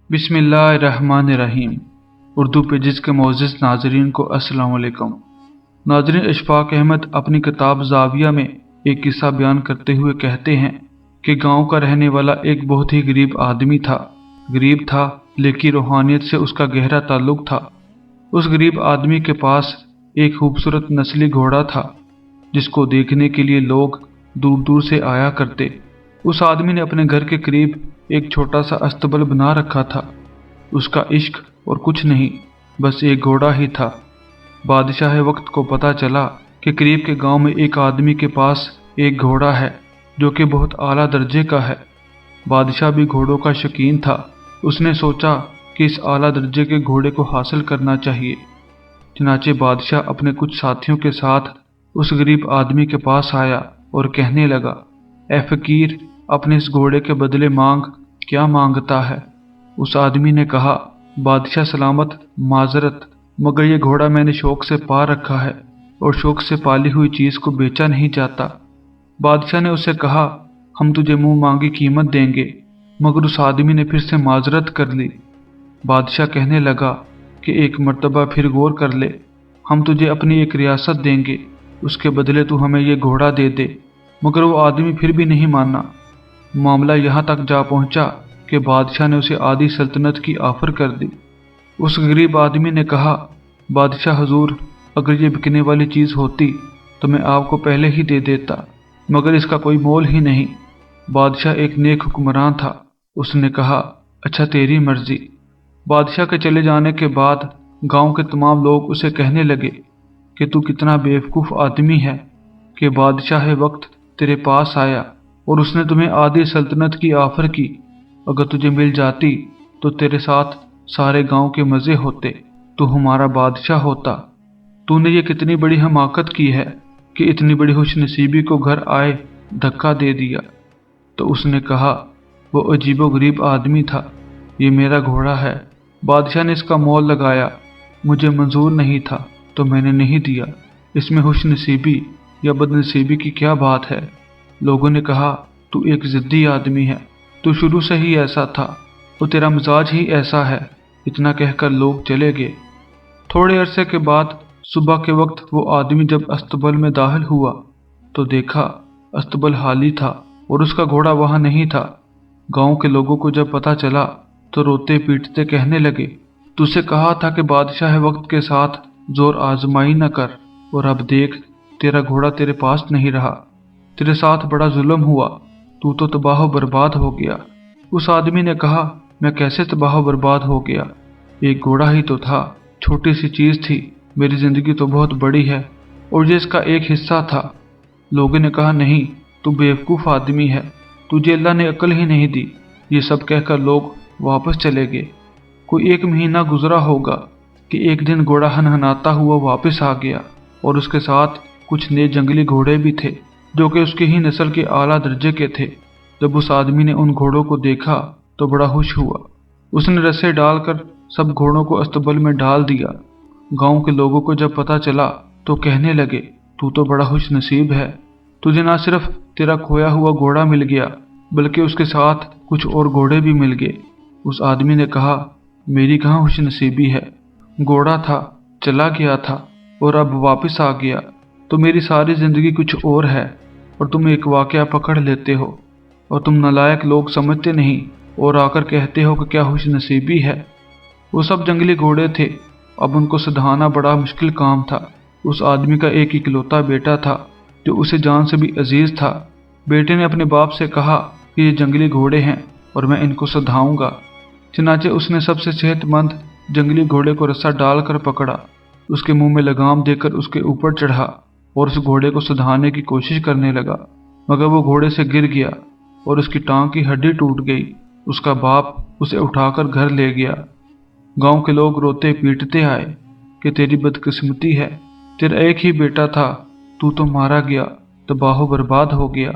बिस्मिल्लाहिर्रहमानिर्रहीम। उर्दू पेजेस के मोअज़्ज़िज़ नाज़रीन को अस्सलाम वालेकुम। नाज़रीन, इशफाक अहमद अपनी किताब ज़ाविया में एक किस्सा बयान करते हुए कहते हैं कि गांव का रहने वाला एक बहुत ही गरीब आदमी था। गरीब था लेकिन रूहानियत से उसका गहरा ताल्लुक़ था। उस गरीब आदमी के पास एक खूबसूरत नस्ली घोड़ा था जिसको देखने के लिए लोग दूर दूर से आया करते। उस आदमी ने अपने घर के करीब एक छोटा सा अस्तबल बना रखा था। उसका इश्क और कुछ नहीं, बस एक घोड़ा ही था। बादशाह वक्त को पता चला कि करीब के गांव में एक आदमी के पास एक घोड़ा है जो कि बहुत आला दर्जे का है। बादशाह भी घोड़ों का शौकीन था। उसने सोचा कि इस आला दर्जे के घोड़े को हासिल करना चाहिए। चनाचे बादशाह अपने कुछ साथियों के साथ उस गरीब आदमी के पास आया और कहने लगा, ए फकीर, अपने इस घोड़े के बदले मांग, क्या मांगता है? उस आदमी ने कहा, बादशाह सलामत, माजरत, मगर ये घोड़ा मैंने शौक से पा रखा है और शौक से पाली हुई चीज को बेचा नहीं जाता। बादशाह ने उससे कहा, हम तुझे मुंह मांगी कीमत देंगे, मगर उस आदमी ने फिर से माजरत कर ली। बादशाह कहने लगा कि एक मर्तबा फिर गौर कर ले, हम तुझे अपनी एक रियासत देंगे, उसके बदले तू हमें ये घोड़ा दे दे। मगर वो आदमी फिर भी नहीं माना। मामला यहाँ तक जा पहुँचा कि बादशाह ने उसे आधी सल्तनत की ऑफर कर दी। उस गरीब आदमी ने कहा, बादशाह हुजूर, अगर ये बिकने वाली चीज़ होती तो मैं आपको पहले ही दे देता, मगर इसका कोई मोल ही नहीं। बादशाह एक नेक हुक्मरान था। उसने कहा, अच्छा, तेरी मर्जी। बादशाह के चले जाने के बाद गांव के तमाम लोग उसे कहने लगे कि तू कितना बेवकूफ़ आदमी है कि बादशाह वक्त तेरे पास आया और उसने तुम्हें आधी सल्तनत की ऑफर की। अगर तुझे मिल जाती तो तेरे साथ सारे गांव के मज़े होते, तू हमारा बादशाह होता। तूने ये कितनी बड़ी हमाकत की है कि इतनी बड़ी खुशनसीबी को घर आए धक्का दे दिया। तो उसने कहा, वो अजीबोगरीब आदमी था, ये मेरा घोड़ा है। बादशाह ने इसका मोल लगाया, मुझे मंजूर नहीं था तो मैंने नहीं दिया। इसमें खुशनसीबी या बदनसीबी की क्या बात है? लोगों ने कहा, तू एक जिद्दी आदमी है, तू शुरू से ही ऐसा था, तो तेरा मिजाज ही ऐसा है। इतना कहकर लोग चले गए। थोड़े अरसे के बाद सुबह के वक्त वो आदमी जब अस्तबल में दाखिल हुआ तो देखा अस्तबल खाली था और उसका घोड़ा वहां नहीं था। गांव के लोगों को जब पता चला तो रोते पीटते कहने लगे, तुझसे कहा था कि बादशाह वक्त के साथ जोर आजमाई न कर, और अब देख, तेरा घोड़ा तेरे पास नहीं रहा। तेरे साथ बड़ा जुल्म हुआ, तू तो तबाह बर्बाद हो गया। उस आदमी ने कहा, मैं कैसे तबाह बर्बाद हो गया? एक घोड़ा ही तो था, छोटी सी चीज थी, मेरी जिंदगी तो बहुत बड़ी है और ये इसका एक हिस्सा था। लोगों ने कहा, नहीं, तू बेवकूफ़ आदमी है, तुझे अल्लाह ने अक्ल ही नहीं दी। ये सब कहकर लोग वापस चले गए। कोई एक महीना गुजरा होगा कि एक दिन घोड़ा हनहनाता हुआ वापस आ गया और उसके साथ कुछ नए जंगली घोड़े भी थे जो कि उसकी ही नस्ल के आला दर्जे के थे। जब उस आदमी ने उन घोड़ों को देखा तो बड़ा खुश हुआ। उसने रस्से डालकर सब घोड़ों को अस्तबल में डाल दिया। गांव के लोगों को जब पता चला तो कहने लगे, तू तो बड़ा खुश नसीब है, तुझे ना सिर्फ तेरा खोया हुआ घोड़ा मिल गया बल्कि उसके साथ कुछ और घोड़े भी मिल गए। उस आदमी ने कहा, मेरी कहाँ खुश नसीबी है? घोड़ा था, चला गया था और अब वापस आ गया, तो मेरी सारी जिंदगी कुछ और है और तुम एक वाकया पकड़ लेते हो और तुम नालायक लोग समझते नहीं और आकर कहते हो कि क्या खुश नसीबी है। वो सब जंगली घोड़े थे, अब उनको सधाना बड़ा मुश्किल काम था। उस आदमी का एक इकलौता बेटा था जो उसे जान से भी अजीज था। बेटे ने अपने बाप से कहा कि ये जंगली घोड़े हैं और मैं इनको सधाऊंगा। चनाचे उसने सबसे सेहतमंद जंगली घोड़े को रस्सा डालकर पकड़ा, उसके मुंह में लगाम देकर उसके ऊपर चढ़ा और उस घोड़े को सधाने की कोशिश करने लगा, मगर वो घोड़े से गिर गया और उसकी टांग की हड्डी टूट गई। उसका बाप उसे उठाकर घर ले गया। गांव के लोग रोते पीटते आए कि तेरी बदकिस्मती है, तेरा एक ही बेटा था, तू तो मारा गया, तबाह बर्बाद हो गया।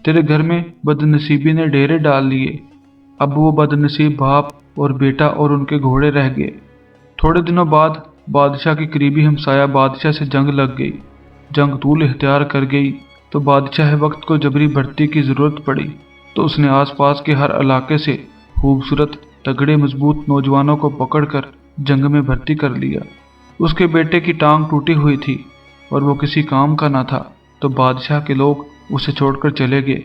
तेरे घर में बदनसीबी ने डेरे डाल लिए। अब वो बदनसीब बाप और बेटा और उनके घोड़े रह गए। थोड़े दिनों बाद बादशाह की करीबी हमसाया बादशाह से जंग लग गई। जंग तूल इख्तियार कर गई तो बादशाह वक्त को जबरी भर्ती की ज़रूरत पड़ी, तो उसने आसपास के हर इलाके से खूबसूरत तगड़े मजबूत नौजवानों को पकड़कर जंग में भर्ती कर लिया। उसके बेटे की टांग टूटी हुई थी और वो किसी काम का ना था, तो बादशाह के लोग उसे छोड़कर चले गए।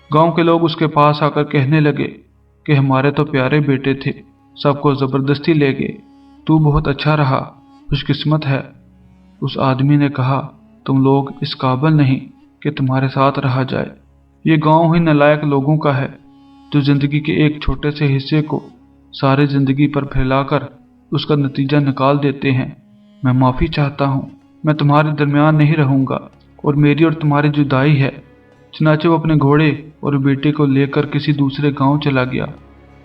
गांव के लोग उसके पास आकर कहने लगे कि हमारे तो प्यारे बेटे थे, सबको जबरदस्ती ले गए। तू बहुत अच्छा रहा, खुशकिस्मत है। उस आदमी ने कहा, तुम लोग इस काबिल नहीं कि तुम्हारे साथ रहा जाए। ये गांव ही नालायक लोगों का है जो जिंदगी के एक छोटे से हिस्से को सारी जिंदगी पर फैलाकर उसका नतीजा निकाल देते हैं। मैं माफ़ी चाहता हूँ, मैं तुम्हारे दरमियान नहीं रहूँगा और मेरी और तुम्हारी जुदाई है। चनाचे वो अपने घोड़े और बेटे को लेकर किसी दूसरे गांव चला गया।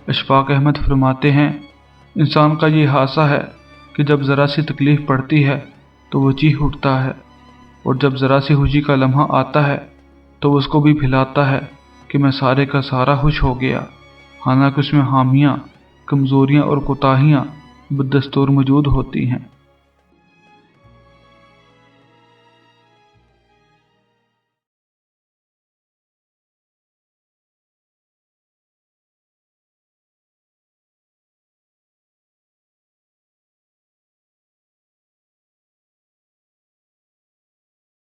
अशफाक अहमद फरमाते हैं, इंसान का ये हादसा है कि जब ज़रा सी तकलीफ़ पड़ती है तो वो चीख उठता है, और जब ज़रा सी खुशी का लम्हा आता है तो उसको भी फैलाता है कि मैं सारे का सारा खुश हो गया। हालांकि उसमें खामियाँ, कमज़ोरियाँ और कोताहियाँ बदस्तूर मौजूद होती हैं।